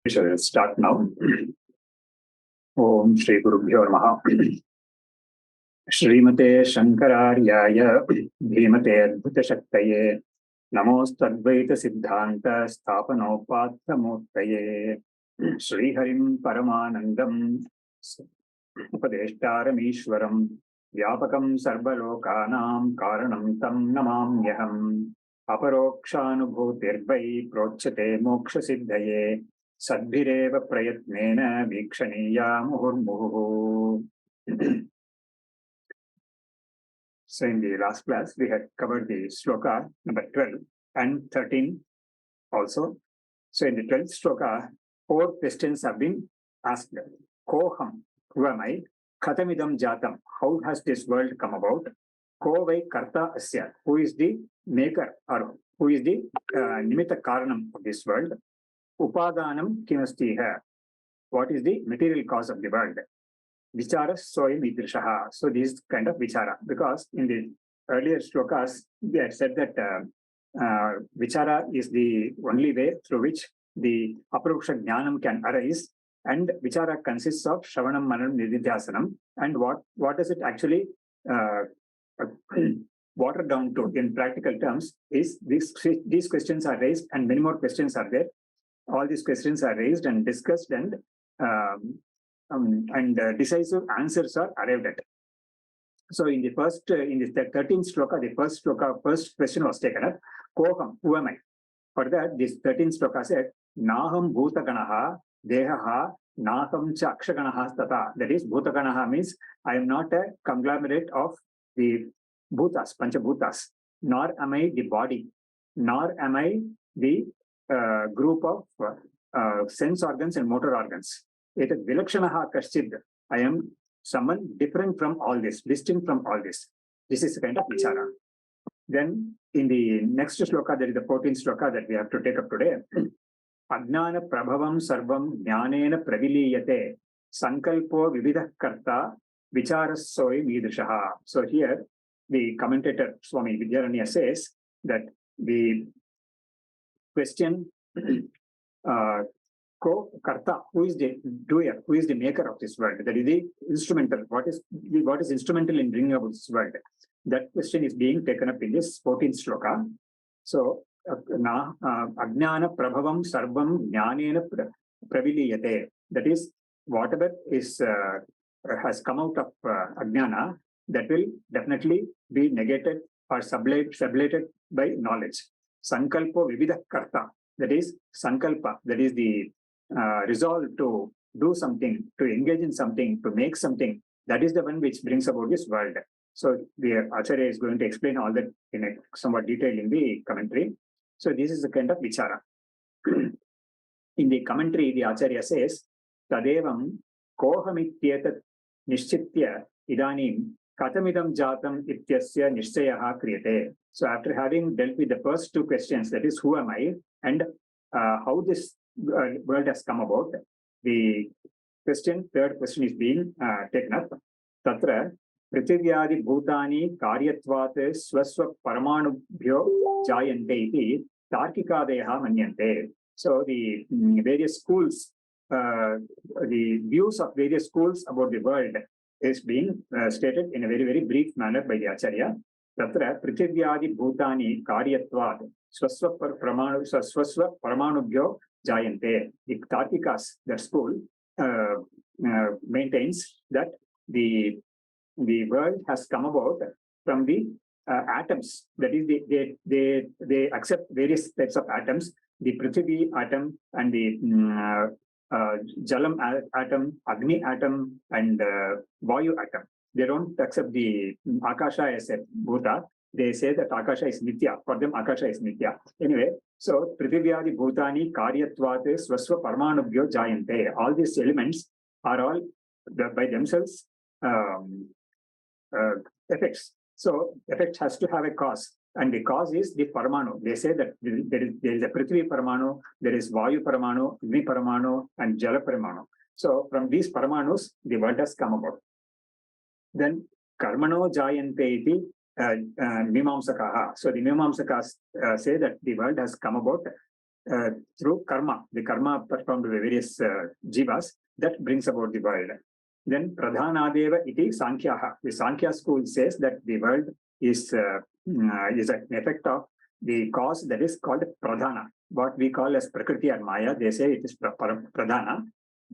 We shall start now. Om Shri Gurubhyo Namaha. Srimate Shankaracharya Bhimate Advaita Shaktaye Namostu Advaita Siddhanta Sthapanopatha Murtaye Sri Harim Paramanandam Upadeshtaram Ishwaram Vyapakam Sarvalokanam Karanam Tam Namamyaham Aparokṣānubhūti By V.Subramanian Sadbhireva prayatnena vikshaniya muhurmuhu. So in the last class, we had covered the shloka number 12 and 13 also. So in the 12th shloka, 4 questions have been asked. Koham, who am I? Khatamidam jatam, how has this world come about? Ko vai karta asya, who is the maker or who is the nimitta karanam of this world? Upadanam kimastiha, what is the material cause of the world? Vichara soyam idrishaha. So this is kind of vichara, because in the earlier shlokas, we had said that vichara is the only way through which the aparoksha jnanam can arise, and vichara consists of shravanam, mananam, nididhyasanam. And what does it actually water down to in practical terms is these questions are raised, and many more questions are there. All these questions are raised and discussed, and decisive answers are arrived at. So in the 13th shloka, first question was taken up. Koham, who am I? For that, this 13th shloka said, Naham bhutaganaha dehaha naham cha akshaganaha tata. That is, bhutaganaha means I am not a conglomerate of the bhutas, panchabhutas, nor am I the body, nor am I the group of sense organs and motor organs. Etat vilakshanaha kaschid. I am someone different from all this, distinct from all this. This is a kind of vichara. Then in the next shloka, there is the 14th shloka that we have to take up today. Ajnana prabhavam sarvam jnanena praviliyate sankalpo vividah karta vicharasoy vidrishaha. So here the commentator Swami Vidyaranya says that the question karta, who is the doer, who is the maker of this world, that is the instrumental, what is instrumental in bringing about this world, that question is being taken up in this 14th shloka. So ajnana prabhavam sarvam jnanena praviliyate, that is, whatever is has come out of ajnana, that will definitely be negated or sublated by knowledge. Sankalpo vividah karta, that is sankalpa, that is the resolve to do something, to engage in something, to make something, that is the one which brings about this world. So the Acharya is going to explain all that in a somewhat detail in the commentary. So this is a kind of vichara. In the commentary, the Acharya says, Tadevam kohamityetat nishchitya idanim katamidam jatam ityasya nishchayaha kriyate. So after having dealt with the first 2 questions, that is, who am I and how this world has come about, the third question is being taken up. Tatra prithivyaadi bhutani karyatvat swaswa paramanubhyo jayante iti tarkikadeha manyante. So the various schools, the views of various schools about the world is being stated in a very, very brief manner by the Acharya. Tatra prithivyaadi bhutani karyatvat swaswa paramanubhyo jayante. The Tarkikas, that school, maintains that the world has come about from the atoms. That is, they accept various types of atoms, the Prithvi atom and the Jalam atom, Agni atom, and Vayu atom. They don't accept the Akasha as a Bhuta. They say that Akasha is Nitya. For them, Akasha is Nitya. Anyway, so Prithivyaadi Bhutani Karyatvat Swasva Paramanubhyo Jayante. All these elements are all by themselves effects. So effect has to have a cause, and the cause is the Paramanu. They say that there is a Prithvi Paramanu, there is Vayu Paramanu, Agni Paramanu, and Jala Paramanu. So from these Paramanus, the world has come about. Then Karmano Jayante iti Mimamsakaha. So the Mimamsakas say that the world has come about through karma, the karma performed by various jivas, that brings about the world. Then Pradhanadeva iti Sankhyaha. The Sankhya school says that the world is an effect of the cause that is called Pradhana. What we call as Prakriti and Maya, they say it is Pradhana.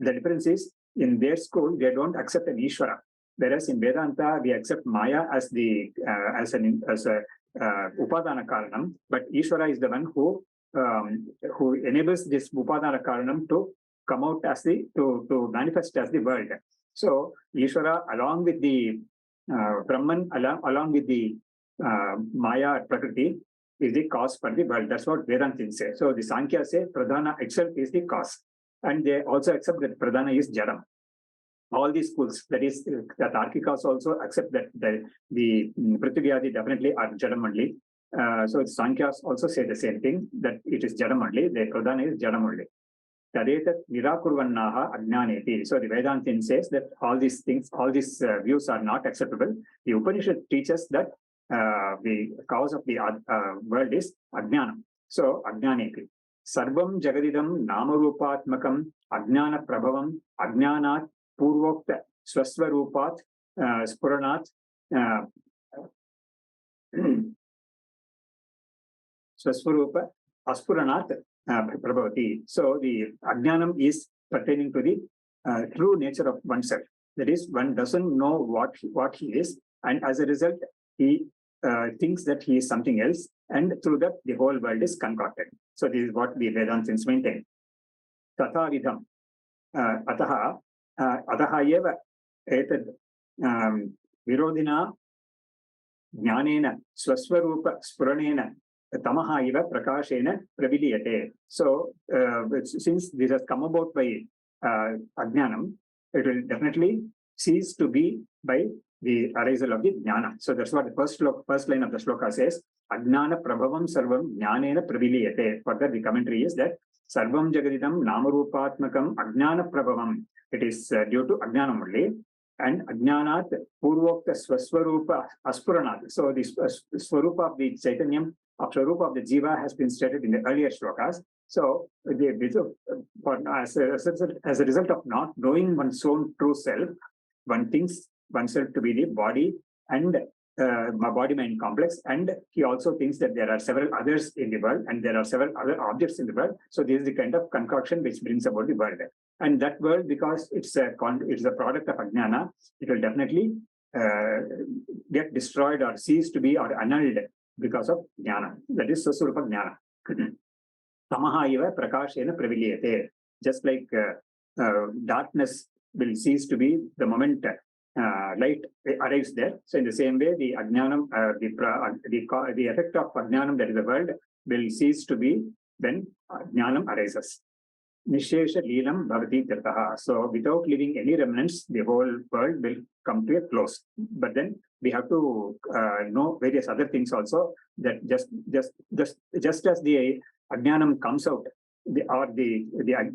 The difference is, in their school, they don't accept an Ishvara. Whereas in Vedanta, we accept Maya as a Upadana Karanam, but Ishvara is the one who enables this Upadana Karanam to come out as to manifest as the world. So Ishvara, along with the Brahman, along with the Maya Prakriti, is the cause for the world. That's what Vedantins say. So the Sankhya say Pradhana itself is the cause. And they also accept that Pradhana is Jadam. All these schools, that is, the Tarkikas also accept that the Prithiviyadi definitely are Jadam only. So the Sankhya's also say the same thing, that it is Jadam only, the Pradhana is Jadam only. Tadetat Nirakurvannaha Ajnaneti. So the Vedantin says that all these things, all these views are not acceptable. The Upanishad teaches that the cause of the world is Ajnanam. So Ajnaneti. Sarvam Jagadidam Namarupatmakam Ajnana Prabhavam Ajnanat Purvokta Swaswarupat Spuranat Swaswarupa Aspuranat Prabhavati. So the Ajnanam is pertaining to the true nature of oneself. That is, one doesn't know what he is, and as a result, he thinks that he is something else, and through that, the whole world is concocted. So this is what the Vedantins maintain. Tatha vidham ataha eva etad virodhina jnanena swaswarupa spuranena tamaha iva prakashena praviliyate. So since this has come about by ajnanam, it will definitely cease to be by the arisal of the jnana. So that's what the first line of the shloka says. Ajnana prabhavam sarvam jnanena praviliyate. Further, the commentary is that sarvam jagadidam namarupatmakam ajnana prabhavam. It is due to ajnanam only. And ajnanat purvokta swaswarupa aspuranat. So the swarupa of the chaitanyam, swarupa of the jiva has been stated in the earlier shlokas. So as a result of not knowing one's own true self, one thinks oneself to be the body and body-mind complex, and he also thinks that there are several others in the world and there are several other objects in the world. So this is the kind of concoction which brings about the world. And that world, because it's a product of ajnana, it will definitely get destroyed or cease to be or annulled because of jnana. That is Sasurupa jnana. Tamaha iva prakashena praviliyate. Just like darkness will cease to be the moment light arrives there. So in the same way, the ajnanam, the effect of ajnanam, that is the world, will cease to be when jnanam arises. Nishesha leelam bhavati tirtaha. So without leaving any remnants, the whole world will come to a close. But then we have to know various other things also, that just as the ajnanam comes out,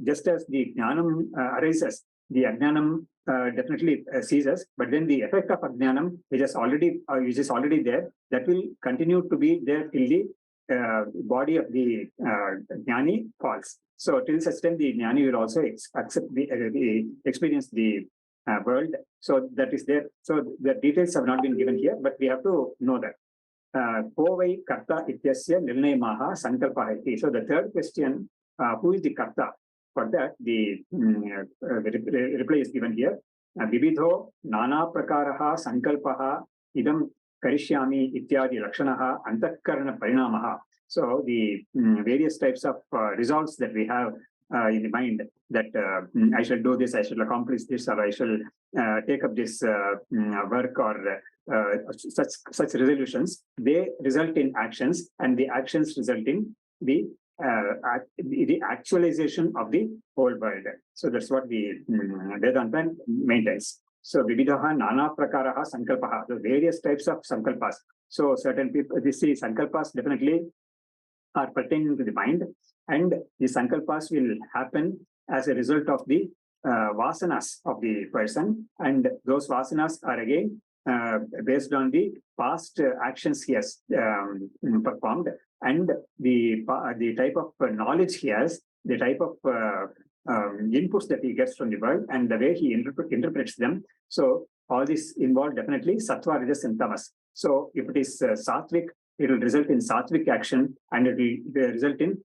just as the jnanam arises, the ajnanam definitely ceases, but then the effect of ajnanam, which is already there, that will continue to be there till the body of the jnani falls. So till such time, the jnani will also experience the world. So that is there. So the details have not been given here, but we have to know that. Povai karta ityasya nirnayamaha sankalpaha iti. So the third question, who is the karta? For that, the reply is given here. Vividho nana prakaraha sankalpaha idam karishyami ityadi lakshanaha antakarana parinamaha. So the various types of results that we have in the mind, that I shall do this, I shall accomplish this, or I shall take up this work, or such resolutions, they result in actions, and the actions result in the actualization of the whole world. So that's what the Vedanta maintains. So Vividaha Nana Prakaraha Sankalpaha, the various types of Sankalpas. So certain people, this is Sankalpas definitely are pertaining to the mind, and the Sankalpas will happen as a result of the vasanas of the person, and those vasanas are again based on the past actions he has performed, and the type of knowledge he has, the type of inputs that he gets from the world, and the way he interprets them. So all this involve definitely sattva, rajas, and tamas. So if it is sattvic, it will result in sattvic action, and it will result in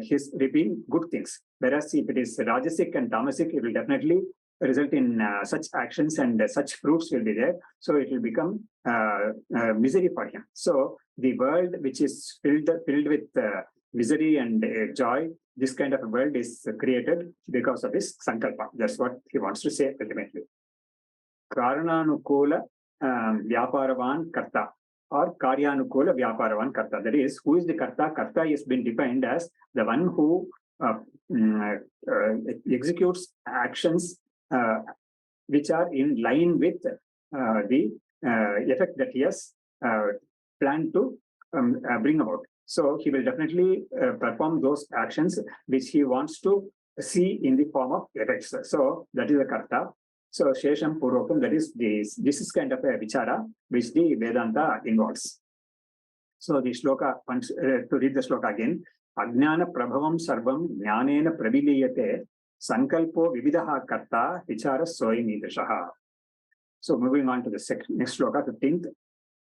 his reaping good things. Whereas if it is rajasic and tamasic, it will definitely result in such actions, and such fruits will be there. So it will become misery for him. So the world which is filled with misery and joy, this kind of a world is created because of his sankalpa. That's what he wants to say ultimately. Karananukula vyaparavan karta, or karyanukula vyaparavan karta. That is, who is the karta? Karta has been defined as the one who executes actions which are in line with the effect that he has planned to bring about. So he will definitely perform those actions which he wants to see in the form of effects. So that is the karta. So Shesham Purokam, that is this is kind of a vichara which the Vedanta involves. So the shloka, to read the shloka again. Ajnana prabhavam sarvam jnanena praviliyate sankalpo vividaha karta vichara soy nidashaha. So moving on to the next shloka, 15th.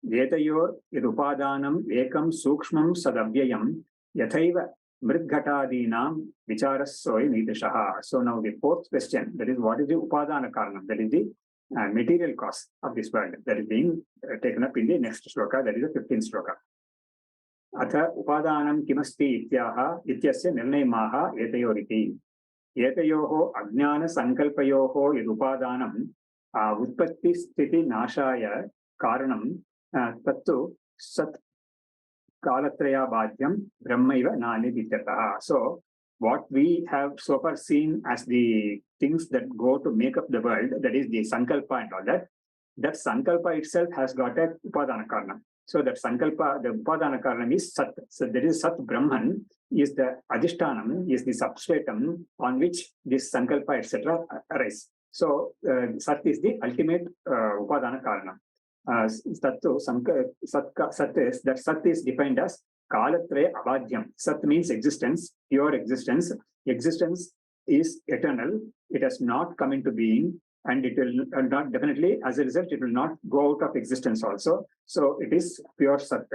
Vetayor idupadanam ekam sukshmam sadavyayam yathaiva mridghatadinam vichara soy nidashaha. So now the fourth question, that is, what is the upadana karanam? That is the material cause of this world, that is being taken up in the next shloka, that is the 15th shloka. Atha upadanam kimasti ityasya nirnayamaha etayoriti. Etayoho ajnana sankalpayoho idupadanam utpatti sthiti nashaya karanam tattu sat kalatraya bhadyam brahmaiva nani vidyataha. So what we have so far seen as the things that go to make up the world, that is the sankalpa and all that, that sankalpa itself has got a upadana karanam. So that sankalpa, the upadana karanam is sat. So there is sat brahman, is the adhishtanam, is the substratum on which this sankalpa etc. arise. So sat is the ultimate upadana karanam. That sat is defined as kalatraya abhadyam. Sat means existence, pure existence. Existence is eternal. It has not come into being, and it will not definitely, as a result, it will not go out of existence also. So it is pure sat.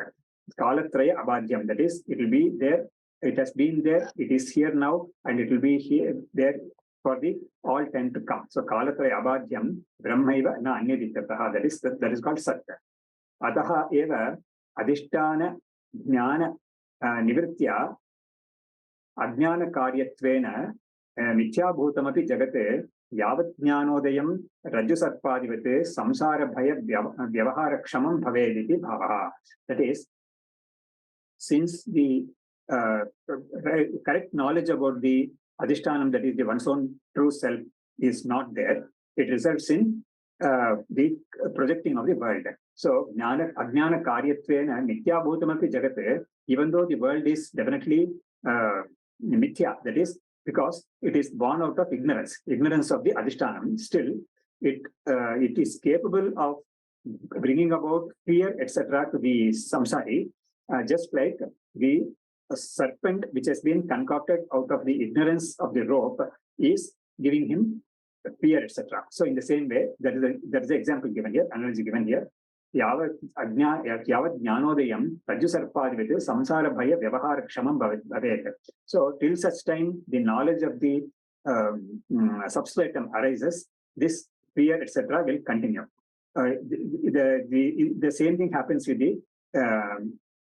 Kalatraya abhadyam. That is, it will be there. It has been there. It is here now, and it will be here there for the all time to come. So kalatraya abhadyam brahmaiva na anyadityataha. That is called sat. Ataha eva adhishtana jnana nivritya ajnana karyatvena mithyabhutamapi jagate yavat jnanodayam rajusarpadivate samsara bhaya vyavaharakshamam bhavediti bhavaha. That is, since the correct knowledge about the adhishtanam, that is the one's own true self, is not there, it results in the projecting of the world. So ajnana karyatvena mithyabhutamapi jagate, even though the world is definitely mithya, that is because it is born out of ignorance of the adhishtanam, still it is capable of bringing about fear etc. to the samsari, just like the serpent which has been concocted out of the ignorance of the rope is giving him fear etc. So in the same way, that is the example given here, analogy given here. Yavat jnanodayam rajusarpadivate samsara bhaya vyavaharakshamam bhavet. So till such time the knowledge of the substratum arises, this fear etc. will continue. The same thing happens with the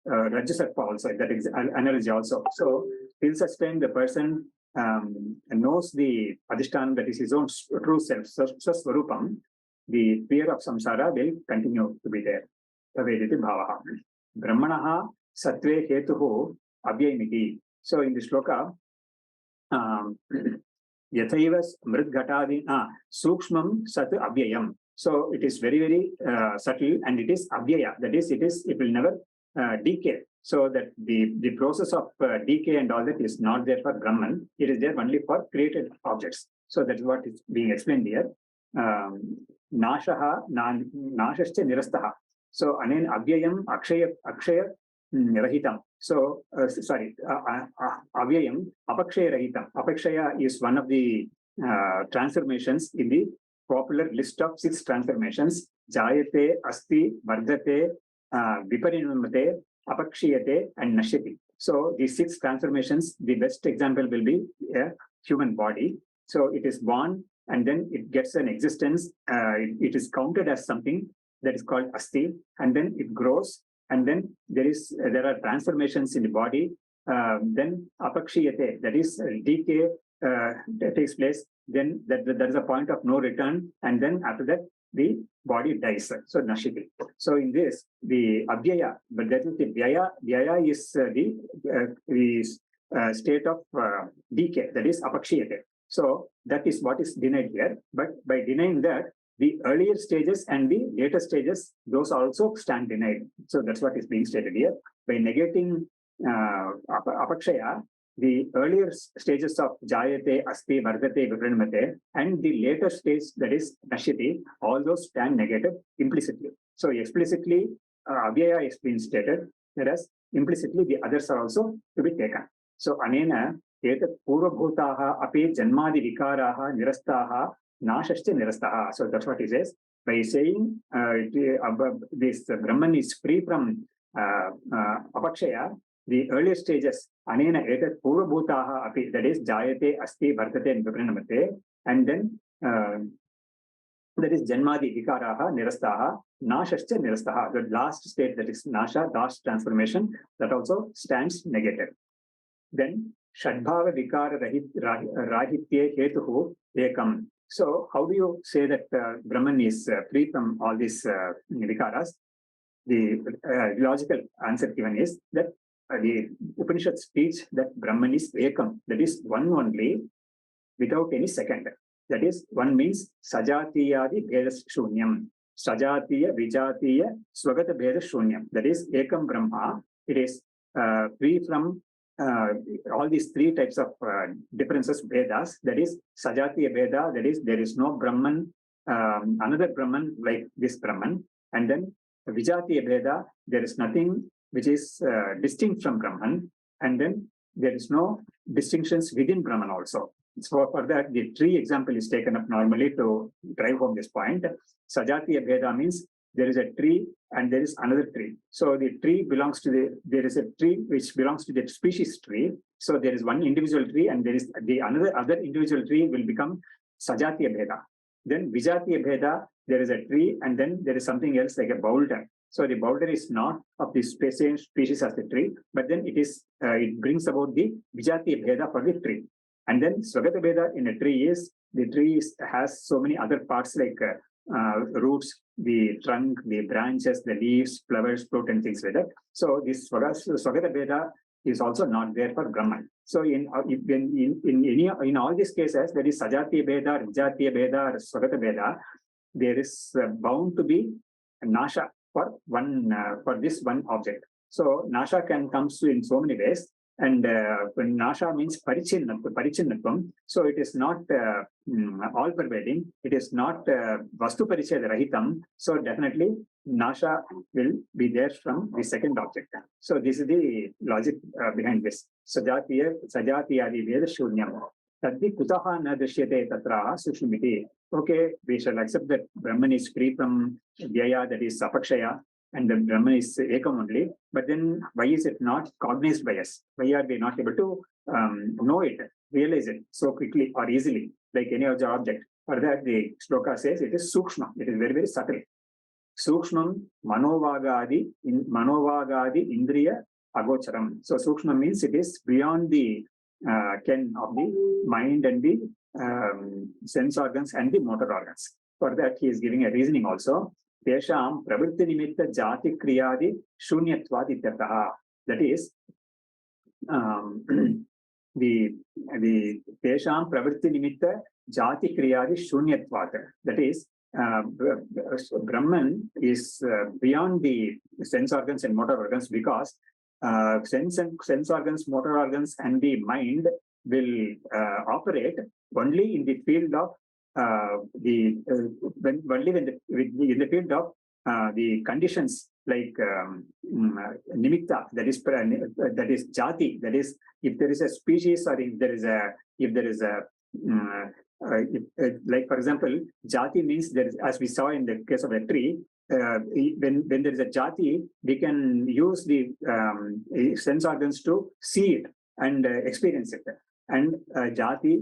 Rajasarpa also, that is analogy also. So till such time the person knows the adhishtanam, that is his own true self, swaswarupam, the fear of samsara will continue to be there. Tavediti bhavaha. Brahmanaha sattve hetuho abhyayamiti. So in the shloka, Yathaiva Mrit Ghatadi Sukshmam Sat Avyayam. So it is very, very subtle, and it is Avyaya. That is, it will never decay. So that the process of decay and all that is not there for Brahman. It is there only for created objects. So that is what is being explained here. Nashaha Nashascha Nirastaha. So anen Avyayam Akshaya Rahitam. So Avyayam Apakshaya Rahitam. Apakshaya is one of the transformations in the popular list of 6 transformations. Jayate, Asti, Vardate, Viparinamate, Apakshiyate, and Nashyati. So these 6 transformations, the best example will be a human body. So it is born and then it gets an existence. It is counted as something that is called Asti, and then it grows, and then there are transformations in the body. Then Apakshiyate, that is decay that takes place. Then there is a point of no return, and then after that the body dies. So Nashiti. So in this, the Avyaya, but that is the Vyaya. Vyaya is the state of decay, that is Apakshiyate. So that is what is denied here. But by denying that, the earlier stages and the later stages, those also stand denied. So that's what is being stated here. By negating Apakshaya, the earlier stages of Jayate, Asti, Vardate, Vipranamate, and the later stage, that is Nashyati, all those stand negative implicitly. So explicitly, Avyaya is being stated, whereas implicitly the others are also to be taken. So Anena, Etat Purvabhutaha, Api Janmadi Vikaraha, Nirastaha, Nashashcha Nirastaha. So that's what he says. By saying this Brahman is free from Apakshaya, the earlier stages, Anena Etat Purvabhutaha Api, that is Jayate, Asti, Vardate, and Vipranamate, and then that is Janmadi Vikaraha, Nirastaha, Nashashcha Nirastaha. The last state, that is Nasha, last transformation, that also stands negative. Then Shadbhava Vikara Rahitye Hetuhu Ekam. So how do you say that Brahman is free from all these vikaras? The logical answer given is that the Upanishads teach that Brahman is Ekam, that is one only, without any second. That is, one means Sajatiyadi Bhedas Shunyam, Sajatiya Vijatiya Swagata Bhedas Shunyam. That is Ekam Brahma. It is free from all these 3 types of differences, Vedas. That is Sajatiya Veda, that is there is no Brahman, another Brahman like this Brahman. And then Vijatiya Veda, there is nothing which is distinct from Brahman. And then there is no distinctions within Brahman also. So for that, the tree example is taken up normally to drive home this point. Sajatiya Veda means there is a tree and there is another tree. So the tree belongs to there is a tree which belongs to the species tree. So there is one individual tree and there is the other individual tree will become Sajatiya Bheda. Then Vijatiya Bheda, there is a tree and then there is something else like a boulder. So the boulder is not of the same species as the tree, but then it brings about the Vijatiya Bheda for the tree. And then Swagata Bheda in a tree is, the tree has so many other parts like roots, the trunk, the branches, the leaves, flowers, fruit, and things like that. So this Swagata Bheda is also not there for Brahman. So in all these cases, there is Sajatiya Bheda, Vijatiya Bheda, or Swagata Bheda, there is bound to be Nasha for this one object. So Nasha can come in so many ways. And Nasha means Parichinnatvam. So it is not all pervading. It is not Vastu Parichaya Rahitam. So definitely Nasha will be there from the second object. So this is the logic behind this. Sajatiya Adi Veda Shunyam. Taddi Kutaha na Drishyate Tatra Sushmiti. Okay, we shall accept that Brahman is free from Vyaya, that is Apakshaya, and the Brahman is Ekam only. But then why is it not cognized by us? Why are we not able to know it, realize it so quickly or easily, like any other object? For that, the shloka says it is Sukshma. It is very, very subtle. Sukshmam Manovagadi Indriya Agocharam. So Sukshma means it is beyond the ken of the mind and the sense organs and the motor organs. For that, he is giving a reasoning also. Tesham pravritti nimitta jati kriyadi shunyatvad ityartha. That is, the tesham pravritti nimitta jati kriyadi shunyatvat. That is, Brahman is beyond the sense organs and motor organs, because sense organs, motor organs, and the mind will operate only in the field of in the field of the conditions like nimitta, that is jati, that is if there is a species, or if there is a like, for example, jati means there is, as we saw in the case of a tree, when there is a jati, we can use the sense organs to see it and experience it. And jati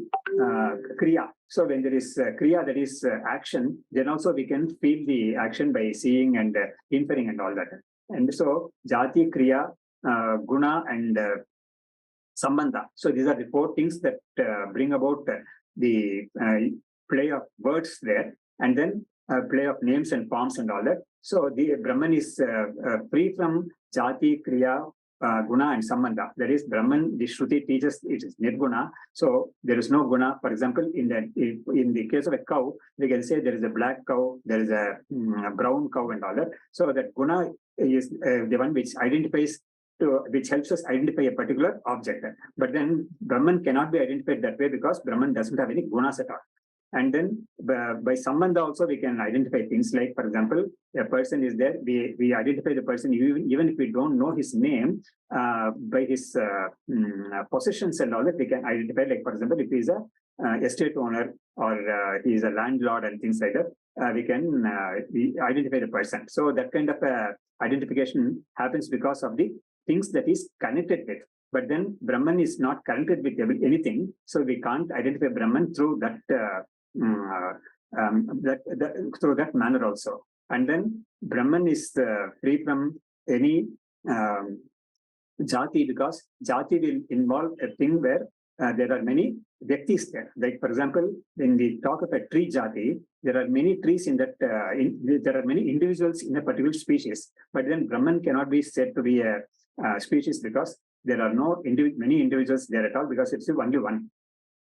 kriya. So when there is kriya, that is action, then also we can feel the action by seeing and inferring and all that. And so jati, kriya, guna, and sambandha. So these are the four things that bring about the play of words there, and then play of names and forms and all that. So the Brahman is free from jati, kriya, guna, and sambandha. That is, Brahman, the Shruti teaches it is nirguna. So there is no guna. For example, in the case of a cow, we can say there is a black cow, there is a brown cow, and all that. So that guna is the one which identifies, which helps us identify a particular object. But then Brahman cannot be identified that way, because Brahman doesn't have any gunas at all. And then by sambandha also we can identify things like, for example, a person is there, we identify the person even if we don't know his name, by his possessions and all that, we can identify, like, for example, if he is a estate owner, or he is a landlord and things like that, we can identify the person. So that kind of identification happens because of the things that is connected with. But then Brahman is not connected with anything, so we can't identify Brahman through that through that manner also. And then Brahman is free from any jati, because jati will involve a thing where there are many vyaktis there. Like, for example, when we talk of a tree jati, there are many trees in that, there are many individuals in a particular species. But then Brahman cannot be said to be a species, because there are no many individuals there at all, because it's only one.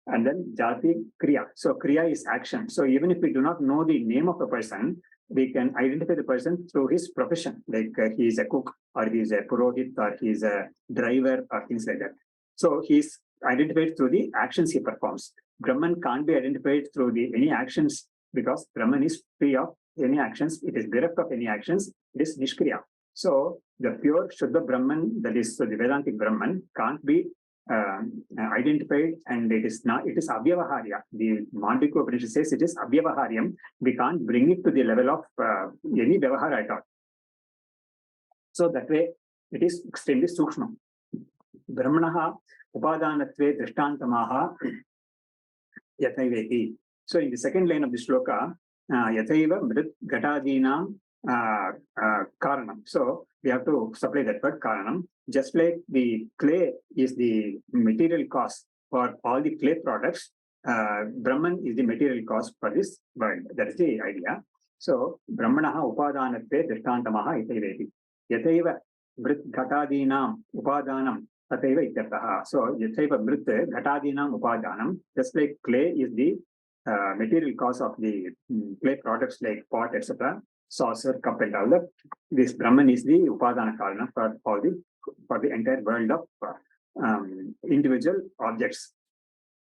And then jati, kriya. So kriya is action. So even if we do not know the name of a person, we can identify the person through his profession, like he is a cook, or he is a purohit, or he is a driver, or things like that. So he is identified through the actions he performs. Brahman can't be identified through any actions, because Brahman is free of any actions. It is bereft of any actions. It is nishkriya. So the pure Shuddha Brahman, that is the Vedantic Brahman, can't be identified, and it is avyavaharya. The Mandukya Upanishad says it is avyavaharyam. We can't bring it to the level of any vyavahara at all. So that way, it is extremely sukshma. Brahmanaha upadanatve drishtantamaha yathayveti. So in the second line of the shloka, yathaiva mrit gatadinam karanam. So we have to supply that word karanam. Just like the clay is the material cause for all the clay products, Brahman is the material cause for this world. That is the idea. So Brahmanaha upadanatve drishtantamaha yathayveti. Yathaiva mrit gatadinam upadanam tathaiva ityarthaha. So yathaiva mrit gatadinam upadanam. Just like clay is the material cause of the clay products like pot, etc., saucer, cup, and all that. This Brahman is the upadana karana for the entire world of individual objects.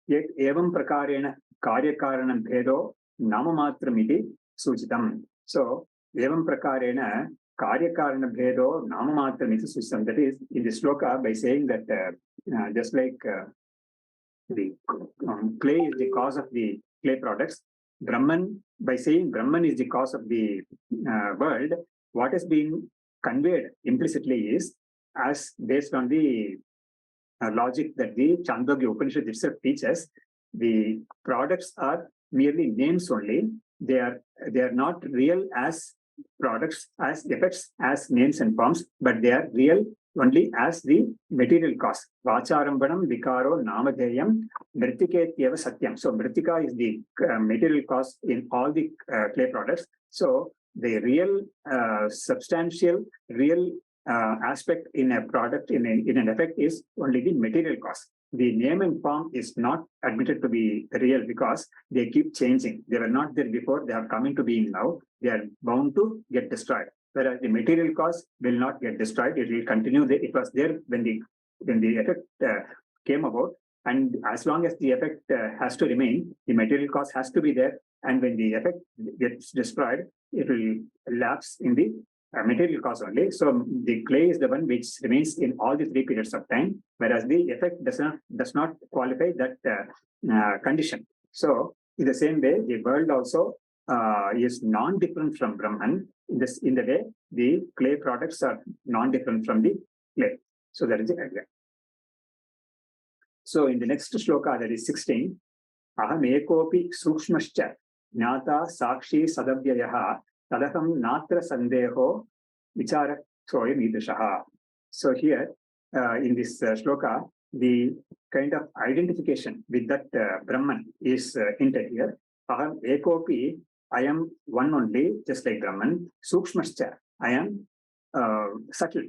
Yet evam prakarena karyakaranam bhedo namamatramiti suchitam. So evam prakarena karyakarana bhedo namamatramiti suchitam. That is, in the shloka, by saying that just like the clay is the cause of the clay products, Brahman, by saying Brahman is the cause of the world, what has been conveyed implicitly is, as based on the logic that the Chandogya Upanishad itself teaches, the products are merely names only. They are not real as products, as effects, as names and forms, but they are real only as the material cause. Vacharambanam vikaro namadheyam mritiketyeva satyam. So mritika is the material cause in all the clay products. So the real substantial, real aspect in a product, in an effect, is only the material cause. the name and form is not admitted to be real because they keep changing. They were not there before, they have come into being now. They are bound to get destroyed. Whereas the material cause will not get destroyed, it will continue. It was there when the effect came about, and as long as the effect has to remain, the material cause has to be there. And when the effect gets destroyed, it will lapse in the material cause only. So the clay is the one which remains in all the 3 periods of time, whereas the effect does not qualify that condition. So in the same way, the world also is non-different from Brahman in the way the clay products are non-different from the clay. So that is the idea. So in the next shloka, that is 16, aham ekopi sukshmascha jnata sakshi sadavyayaha tadaham natra sandeho vichara soyam idrishaha. So here in this shloka, the kind of identification with that Brahman is hinted here. Aham ekopi, I am one only, just like Brahman. Sukshmascha, I am subtle.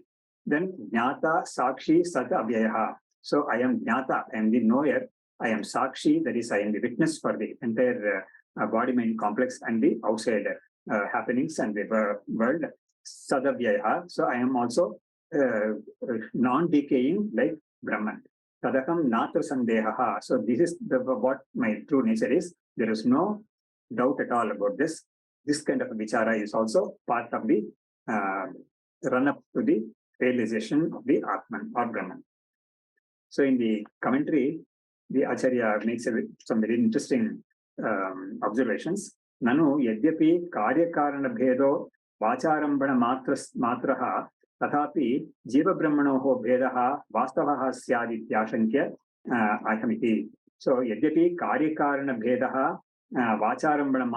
Then jnata sakshi sadavyayaha. So I am jnata, I am the knower. I am sakshi, that is, I am the witness for the entire body-mind complex and the outside happenings and the world. Sadavyayaha. So I am also non-decaying like Brahman. Tadakam natra sandehaha. So this is what my true nature is. There is no doubt at all about this. This kind of vichara is also part of the run-up to the realization of the Atman or Brahman. So in the commentary, the Acharya makes some very interesting observations. Nanu yadyapi karyakarana bhedo vacharambana matraha tathapi jiva brahmanoho bhedaha vastavaha syadityashankya ahamiti. So yadyapi karyakarana bhedaha vacharambana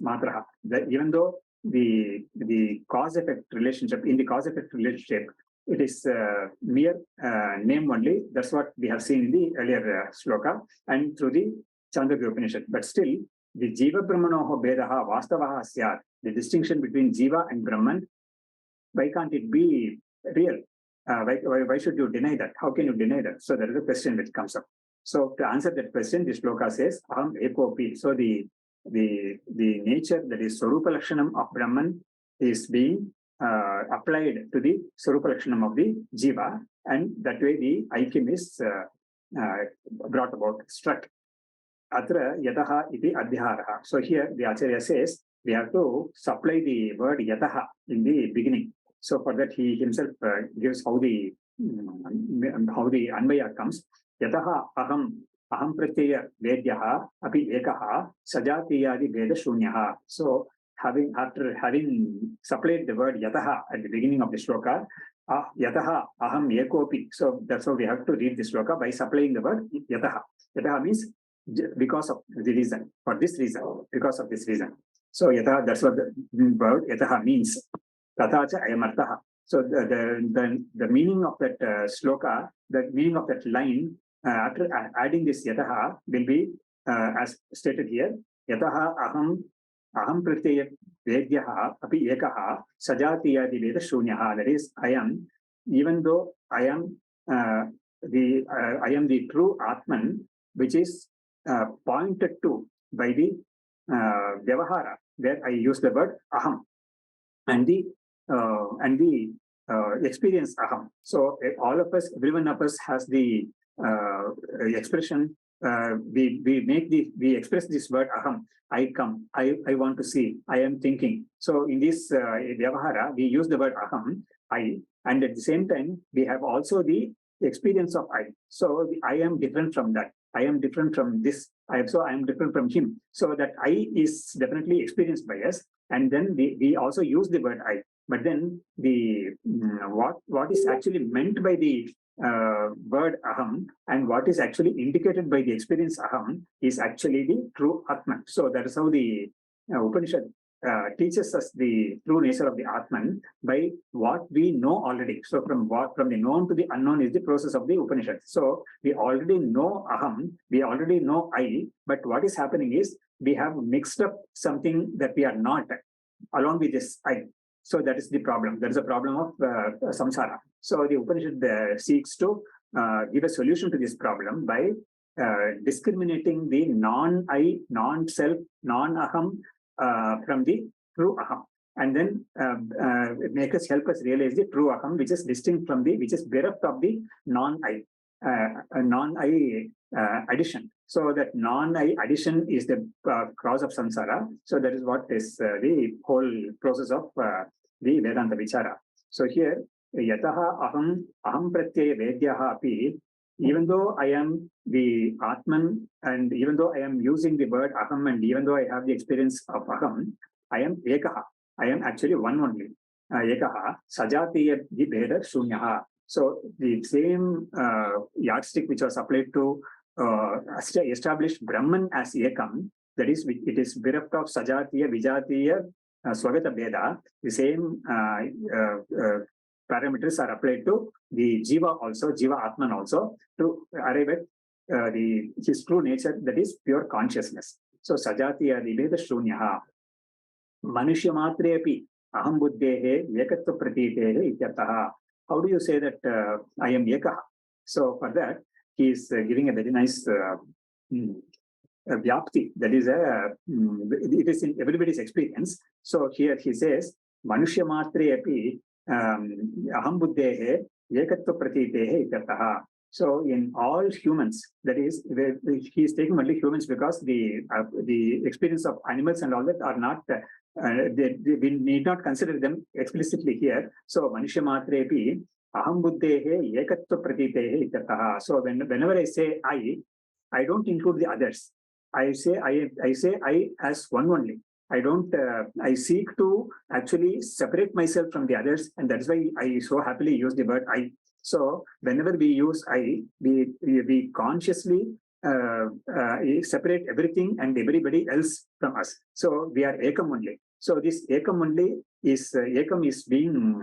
matraha. Even though the cause-effect relationship, in the cause-effect relationship, it is mere name only. That's what we have seen in the earlier shloka and through the Chandogya Upanishad. But still, the Jiva Brahmanoho Bedaha Vastavaha Syat, the distinction between Jiva and Brahman, why can't it be real? Why should you deny that? How can you deny that? So there is a question which comes up. So to answer that question, the shloka says, Aham Ekopi. So the nature, that is Swarupa Lakshanam of Brahman, is being applied to the Swarupa Lakshanam of the Jiva, and that way the aikyam is brought about, struck. Atra yataha iti adhyaraha. So here the Acharya says we have to supply the word yataha in the beginning. So for that he himself gives how the anvaya comes. Yataha aham pratyaya vedyaha api ekaha sajatiyadi veda shunyaha. So after having supplied the word yataha at the beginning of the shloka, yataha aham ekopi. So that's how we have to read the shloka, by supplying the word yataha. Yataha means because of the reason, for this reason, because of this reason. So yataha, that's what the word yataha means. Tatacha ayamartaha. So the meaning of that shloka, the meaning of that line, after adding this yataha, will be as stated here. Yataha aham pratyaya vedyaha api ekaha sajatiyadi veda shunyaha. That is, I am, even though I am the true Atman, which is pointed to by the vyavahara, where I use the word aham, and the experience aham. So all of us, every one of us has the expression. We express this word aham. I come, I want to see, I am thinking. So in this vyavahara, we use the word aham, I, and at the same time we have also the experience of I. So I am different from that. I am different from this. I am different from him. So that I is definitely experienced by us, and then we also use the word I. But then the what is actually meant by the word aham and what is actually indicated by the experience aham is actually the true Atman. So that is how the Upanishad teaches us the true nature of the Atman by what we know already. So from the known to the unknown is the process of the Upanishad. So we already know aham, we already know I, but what is happening is we have mixed up something that we are not along with this I. So that is the problem. That is a problem of samsara. So the Upanishad seeks to give a solution to this problem by discriminating the non-I, non-self, non-aham from the true aham. And then help us realize the true aham, which is distinct from which is bereft of the non-I, addition. So that non-I addition is the cause of samsara. So that is what is the whole process of the Vedanta Vichara. So here, yataha aham pratyaya vedyaha api, even though I am the Atman, and even though I am using the word aham, and even though I have the experience of aham, I am ekaha. I am actually one only. Ekaha sajatiya veda shunyaha. So the same yardstick which was applied to establish Brahman as ekam, that is, it is bereft of sajatiya, vijatiya, swagata veda. The same parameters are applied to the Jiva also, Jiva Atman also, to arrive at his true nature, that is pure consciousness. So sajatiya veda shunyaha. Manushya matrepi aham buddhehe ekatva pratitehe ityataha. How do you say that I am ekaha? So for that, he is giving a very nice vyapti. That is it is in everybody's experience. So here he says, Manushya matrepi aham buddhehe ekatva pratitehe ityataha. So in all humans, that is, he is taking only humans because the experience of animals and all that are not, we need not consider them explicitly here. So manushya matrepi aham buddhehe ekatva pratitehe ityataha. So whenever I say I don't include the others. I say I as one only. I don't. I seek to actually separate myself from the others, and that's why I so happily use the word I. So whenever we use I, we consciously separate everything and everybody else from us. So we are ekam only. So this ekam only is ekam is being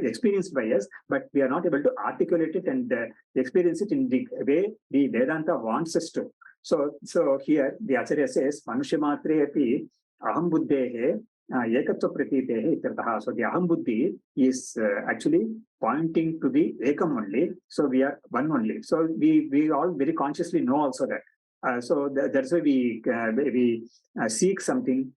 experienced by us, but we are not able to articulate it and experience it in the way the Vedanta wants us to. So here the Acharya says, Manushya matre api aham buddhehe ekatva pratitehe ityataha. So the aham buddhi is actually pointing to the ekam only. So we are one only. So we all very consciously know also that. So that's why we seek something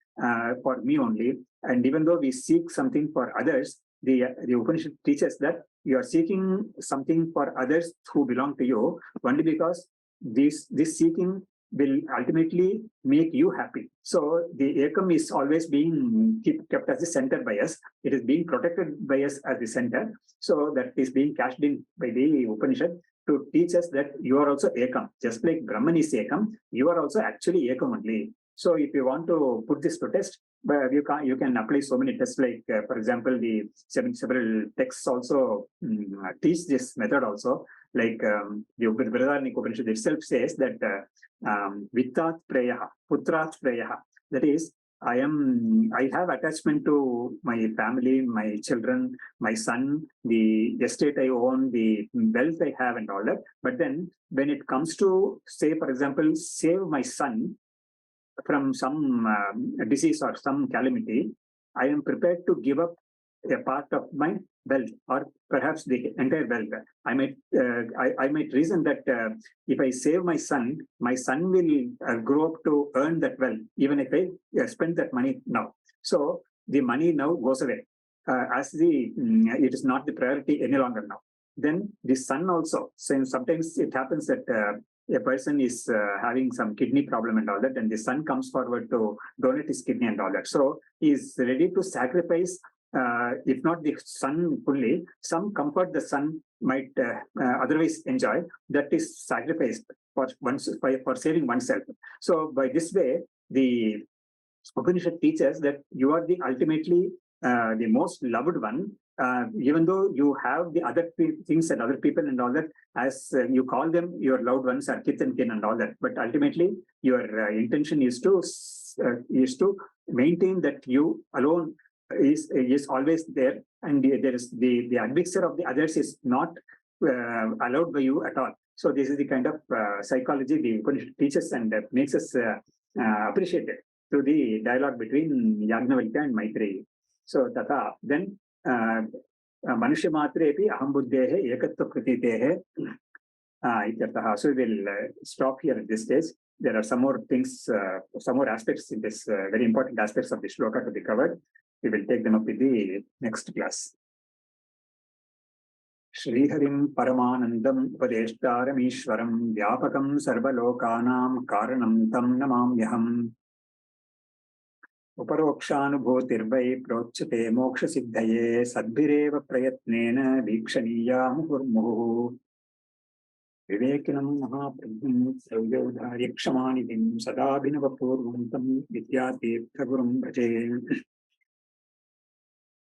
for me only. And even though we seek something for others, the Upanishad teaches that you are seeking something for others who belong to you only because this seeking will ultimately make you happy. So the ekam is always being kept as the center by us. It is being protected by us as the center. So that is being cashed in by the Upanishad to teach us that you are also ekam. Just like Brahman is ekam, you are also actually ekam only. So if you want to put this to test, you can apply so many tests, like for example, the several texts also teach this method also. Like the Brihadaranyaka Upanishad itself says that vittat preyaha, putrat preyaha. That is, I have attachment to my family, my children, my son, the estate I own, the wealth I have, and all that. But then when it comes to, say, for example, save my son from some disease or some calamity, I am prepared to give up a part of my wealth, or perhaps the entire wealth. I might reason that if I save my son will grow up to earn that wealth, even if I spend that money now. So the money now goes away as it is not the priority any longer now. Then the son also, since sometimes it happens that a person is having some kidney problem and all that, and the son comes forward to donate his kidney and all that. So he is ready to sacrifice, if not the son fully, some comfort the son might otherwise enjoy, that is sacrificed for saving oneself. So by this way, the Upanishad teaches that you are the ultimately the most loved one, even though you have the other things and other people and all that, as you call them your loved ones or kith and kin and all that. But ultimately, your intention is to maintain that you alone is always there, and there is the admixture of the others is not allowed by you at all. So this is the kind of psychology the Upanishad teaches and makes us appreciate it through the dialogue between Yajnavalkya and Maitreyi. So tata, then manushya matrepi aham buddhehe ekatva pratitehe So we will stop here at this stage. There are some more things, some more aspects in this, very important aspects of the shloka to be covered. We will take them up in the next class. Sriharim Paramanandam Upadeshtaramishwaram Vyapakam Sarvalokanam Karanam Tam Namamyaham Aparokṣānubhūti Prochate Moksha Siddhaye Sadbhireva Prayatnena Vikshaniya Muhurmuhu Vivekinam Mahaprabhum Savyodharyakshamanidim Sadabhinavapurvantam Vidyatirthagurum Bhaje